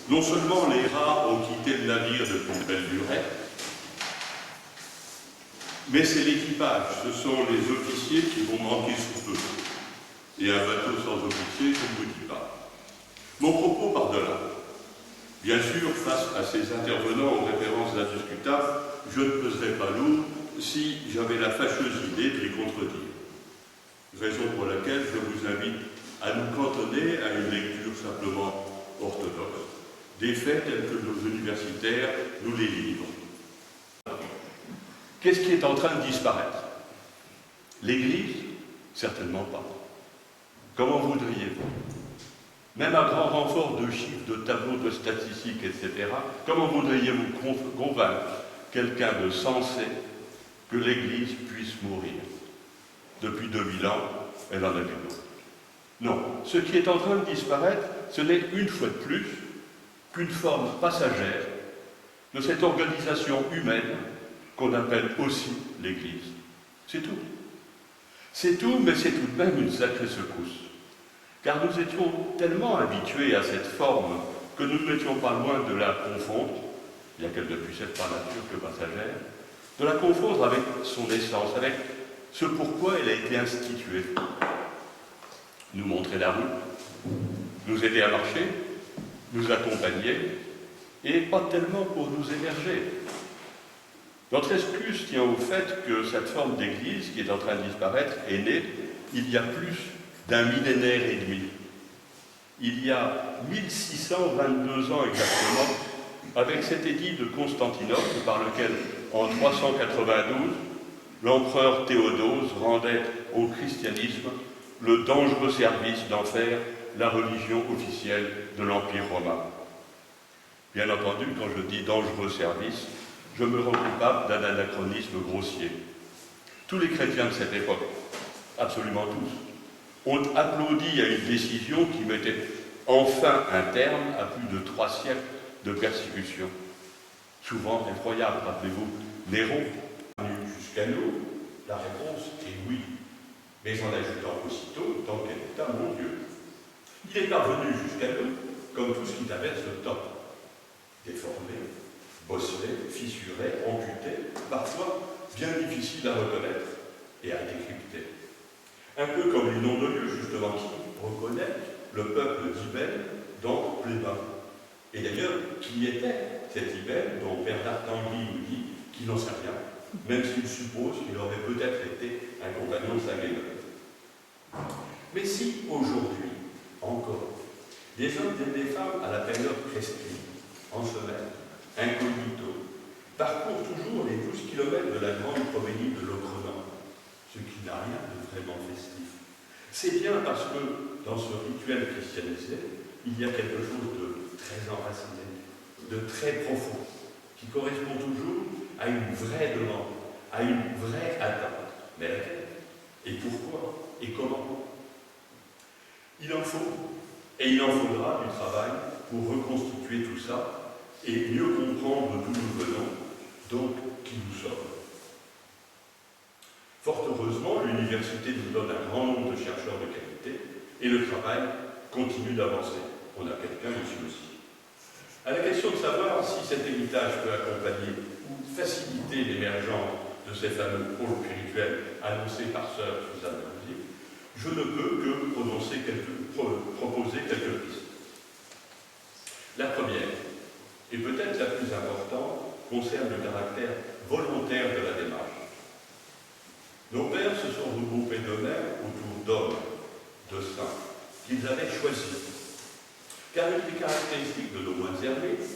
Non seulement les rats ont quitté le navire depuis une belle durée, mais c'est l'équipage, ce sont les officiers qui vont manquer sous peu. Et un bateau sans officier, je ne vous dis pas. Mon propos part de là. Bien sûr, face à ces intervenants aux références indiscutables, je ne peserais pas lourd si j'avais la fâcheuse idée de les contredire. Raison pour laquelle je vous invite à nous cantonner à une lecture simplement orthodoxe des faits tels que nos universitaires nous les livrent. Qu'est-ce qui est en train de disparaître? L'Église? Certainement pas. Comment voudriez-vous? Même à grand renfort de chiffres, de tableaux, de statistiques, etc., comment voudriez-vous convaincre quelqu'un de sensé que l'Église puisse mourir? Depuis 2000 ans, elle en a vu d'autres. Non, ce qui est en train de disparaître, ce n'est une fois de plus qu'une forme passagère de cette organisation humaine qu'on appelle aussi l'Église. C'est tout. C'est tout, mais c'est tout de même une sacrée secousse. Car nous étions tellement habitués à cette forme que nous n'étions pas loin de la confondre, bien qu'elle ne puisse être par nature que passagère, de la confondre avec son essence, avec ce pourquoi elle a été instituée. Nous montrer la route, nous aider à marcher, nous accompagner, et pas tellement pour nous émerger. Notre excuse tient au fait que cette forme d'église qui est en train de disparaître est née il y a plus d'un millénaire et demi. Il y a 1622 ans exactement, avec cet édit de Constantinople par lequel, en 392, l'empereur Théodose rendait au christianisme le dangereux service d'en faire la religion officielle de l'Empire romain. Bien entendu, quand je dis dangereux service, je me rends coupable d'un anachronisme grossier. Tous les chrétiens de cette époque, absolument tous, ont applaudi à une décision qui mettait enfin un terme à plus de 3 siècles de persécution. Souvent effroyable, rappelez-vous, Néron. Jusqu'à nous, la réponse est oui, mais en ajoutant aussitôt, dans quel état, mon Dieu. Il est parvenu jusqu'à nous, comme tout ce qui traverse le temps, déformé, bosselé, fissuré, amputé, parfois bien difficile à reconnaître et à décrypter. Un peu comme les noms de lieux, justement, qui reconnaît le peuple d'Ibène dans Plébin. Et d'ailleurs, qui était cet Ibène dont Père d'Artangui nous dit qu'il n'en sait rien, même s'il suppose qu'il aurait peut-être été un compagnon de Saint-Grégoire. Mais si aujourd'hui, encore, des hommes et des femmes à la période prescrite, en semaine, incognito, parcourent toujours les 12 km de la grande proménie de Locronan, ce qui n'a rien de vraiment festif. C'est bien parce que dans ce rituel christianisé, il y a quelque chose de très enraciné, de très profond, qui correspond toujours à une vraie demande, à une vraie attente. Mais laquelle? Et pourquoi? Et comment? Il en faut, et il en faudra du travail pour reconstituer tout ça et mieux comprendre d'où nous venons, donc qui nous sommes. Fort heureusement, l'université nous donne un grand nombre de chercheurs de qualité et le travail continue d'avancer. On a quelqu'un ici aussi. À la question de savoir si cet héritage peut accompagner ou faciliter l'émergence de ces fameux pôles spirituels annoncés par sœur Suzanne Rosier, je ne peux que proposer quelques pistes. La première, et peut-être la plus importante, concerne le caractère volontaire de la démarche. Nos pères se sont regroupés d'eux-mêmes autour d'hommes, de saints, qu'ils avaient choisis. Car une des caractéristiques de nos moines ermites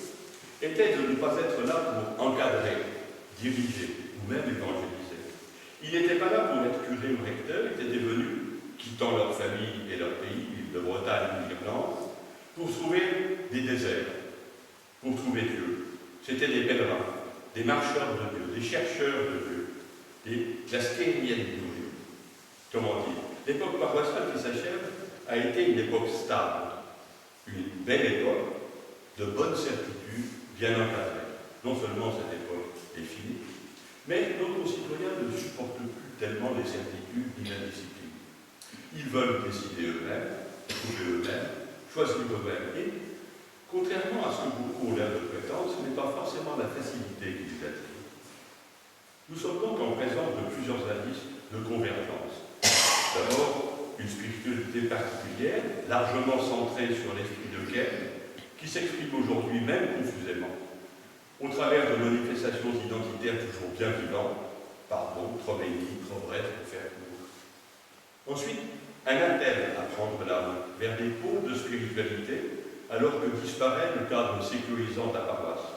était de ne pas être là pour encadrer, diriger ou même évangéliser. Ils n'étaient pas là pour être curés ou recteurs, ils étaient venus, quittant leur famille et leur pays, l'île de Bretagne ou l'Irlande, pour trouver des déserts, pour trouver Dieu. C'étaient des pèlerins, des marcheurs de Dieu, des chercheurs de Dieu, la stérienne de Dieu. Comment dire? L'époque paroissiale qui s'achève a été une époque stable, une belle époque de bonne certitude, bien encadrée. Non seulement cette époque est finie, mais nos concitoyens ne supportent plus tellement les certitudes ni la discipline. Ils veulent décider eux-mêmes, trouver eux-mêmes, choisir eux-mêmes et Contrairement à ce que beaucoup ont l'air de prétendre, ce n'est pas forcément la facilité qui les attire. Nous sommes donc en présence de plusieurs indices de convergence. D'abord, une spiritualité particulière, largement centrée sur l'esprit de quête, qui s'exprime aujourd'hui même confusément, au travers de manifestations identitaires toujours bien vivantes, pardon, trop bénies, trop bref, pour faire court. Ensuite, un appel à prendre la main vers des pôles de spiritualité, alors que disparaît le cadre sécurisant de la paroisse.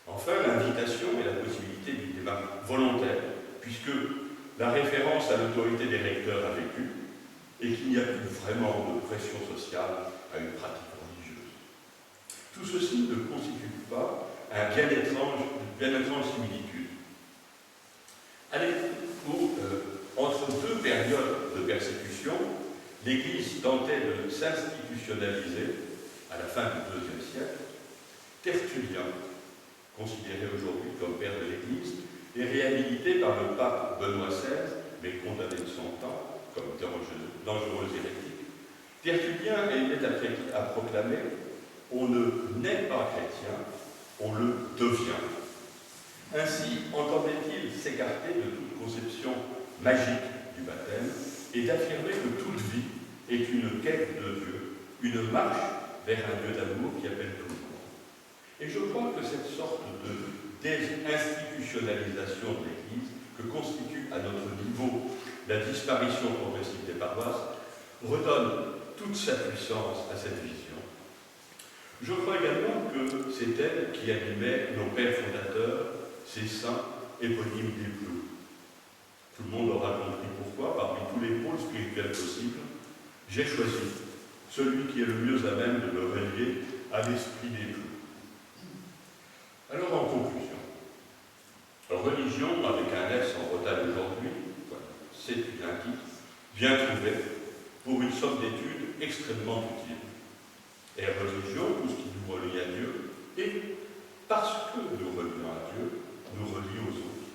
Enfin, l'invitation et la possibilité d'une démarche volontaire, puisque la référence à l'autorité des recteurs a vécu et qu'il n'y a plus vraiment de pression sociale à une pratique religieuse. Tout ceci ne constitue pas un bien étrange similitude. Entre deux périodes de persécution, l'Église tentait de s'institutionnaliser à la fin du IIe siècle. Tertullien, considéré aujourd'hui comme père de l'Église, est réhabilité par le pape Benoît XVI, mais condamné de son temps comme dangereuse hérétique. Tertullien est à proclamer « On ne naît pas chrétien, on le devient ». Ainsi, entendait-il s'écarter de toute conception magique du baptême et d'affirmer que toute vie est une quête de Dieu, une marche vers un Dieu d'amour qui appelle tout le monde. Et je crois que cette sorte de désinstitutionnalisation de l'Église, que constitue à notre niveau la disparition progressive des paroisses, redonne toute sa puissance à cette vision. Je crois également que c'est elle qui animait nos pères fondateurs, ces saints éponymes des Ploux. Tout le monde aura compris pourquoi, parmi tous les pôles spirituels possibles, j'ai choisi celui qui est le mieux à même de me relier à l'esprit des Ploux. Alors, en conclusion, religion, avec un S en Bretagne aujourd'hui, c'est un titre bien trouvé pour une somme d'études extrêmement utile. Et religion, tout ce qui nous relie à Dieu, et parce que nous relions à Dieu, nous relie aux autres.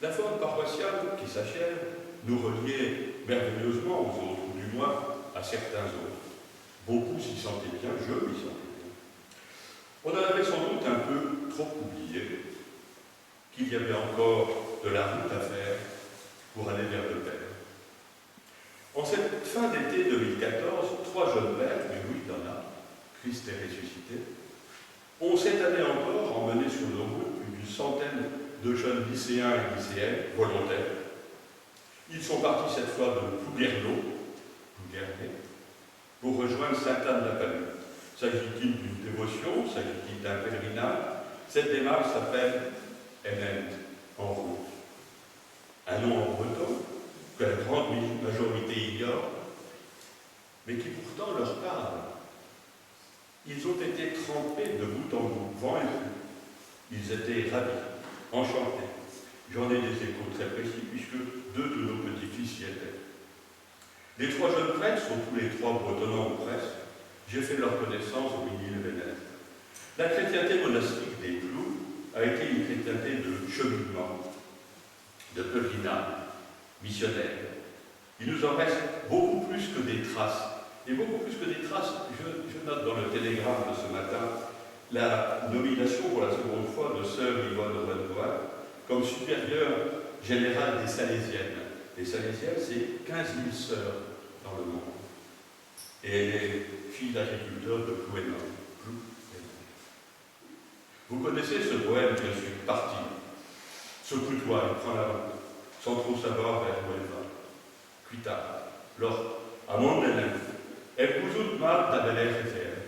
La forme paroissiale qui s'achève nous reliait merveilleusement aux autres, ou du moins à certains autres. Beaucoup s'y sentaient bien, je m'y sentais bien. On en avait sans doute un peu trop oublié qu'il y avait encore de la route à faire pour aller vers le Père. En cette fin d'été 2014, 3 jeunes pères, mais oui, il y en a, Christ est ressuscité, ont cette année encore emmené sur nos routes plus d'une centaine de jeunes lycéens et lycéennes volontaires. Ils sont partis cette fois de Plouguerneau, pour rejoindre Sainte-Anne-la-Palue. S'agit-il d'une dévotion? S'agit-il d'un pèlerinage? Cette démarche s'appelle Emend, en route. Un nom en breton que la grande majorité ignore, mais qui pourtant leur parle. Ils ont été trempés de bout en bout, vent et pluie. Ils étaient ravis, enchantés. J'en ai des échos très précis, puisque 2 de nos petits-fils y étaient. Les 3 jeunes prêtres sont tous les 3 bretonnants ou presque. J'ai fait leur connaissance au Midi-le-Vénère. La chrétienté monastique des Ploux a été une chrétienté de cheminement, de pèlerinage, missionnaire. Il nous en reste beaucoup plus que des traces. Et beaucoup plus que des traces, je note dans le télégramme de ce matin la nomination pour la seconde fois de sœur Yvonne Renvois comme supérieure générale des Salésiennes. Les Salésiennes, c'est 15 000 sœurs dans le monde. Et elle est fille d'agriculteur de Plouénon. Vous connaissez ce poème, bien sûr, Parti. Ce coutoir, il prend la route, sans trop savoir vers où elle va. Plus tard, lors, à Mondelen, elle vous mal d'Abeler Réserve.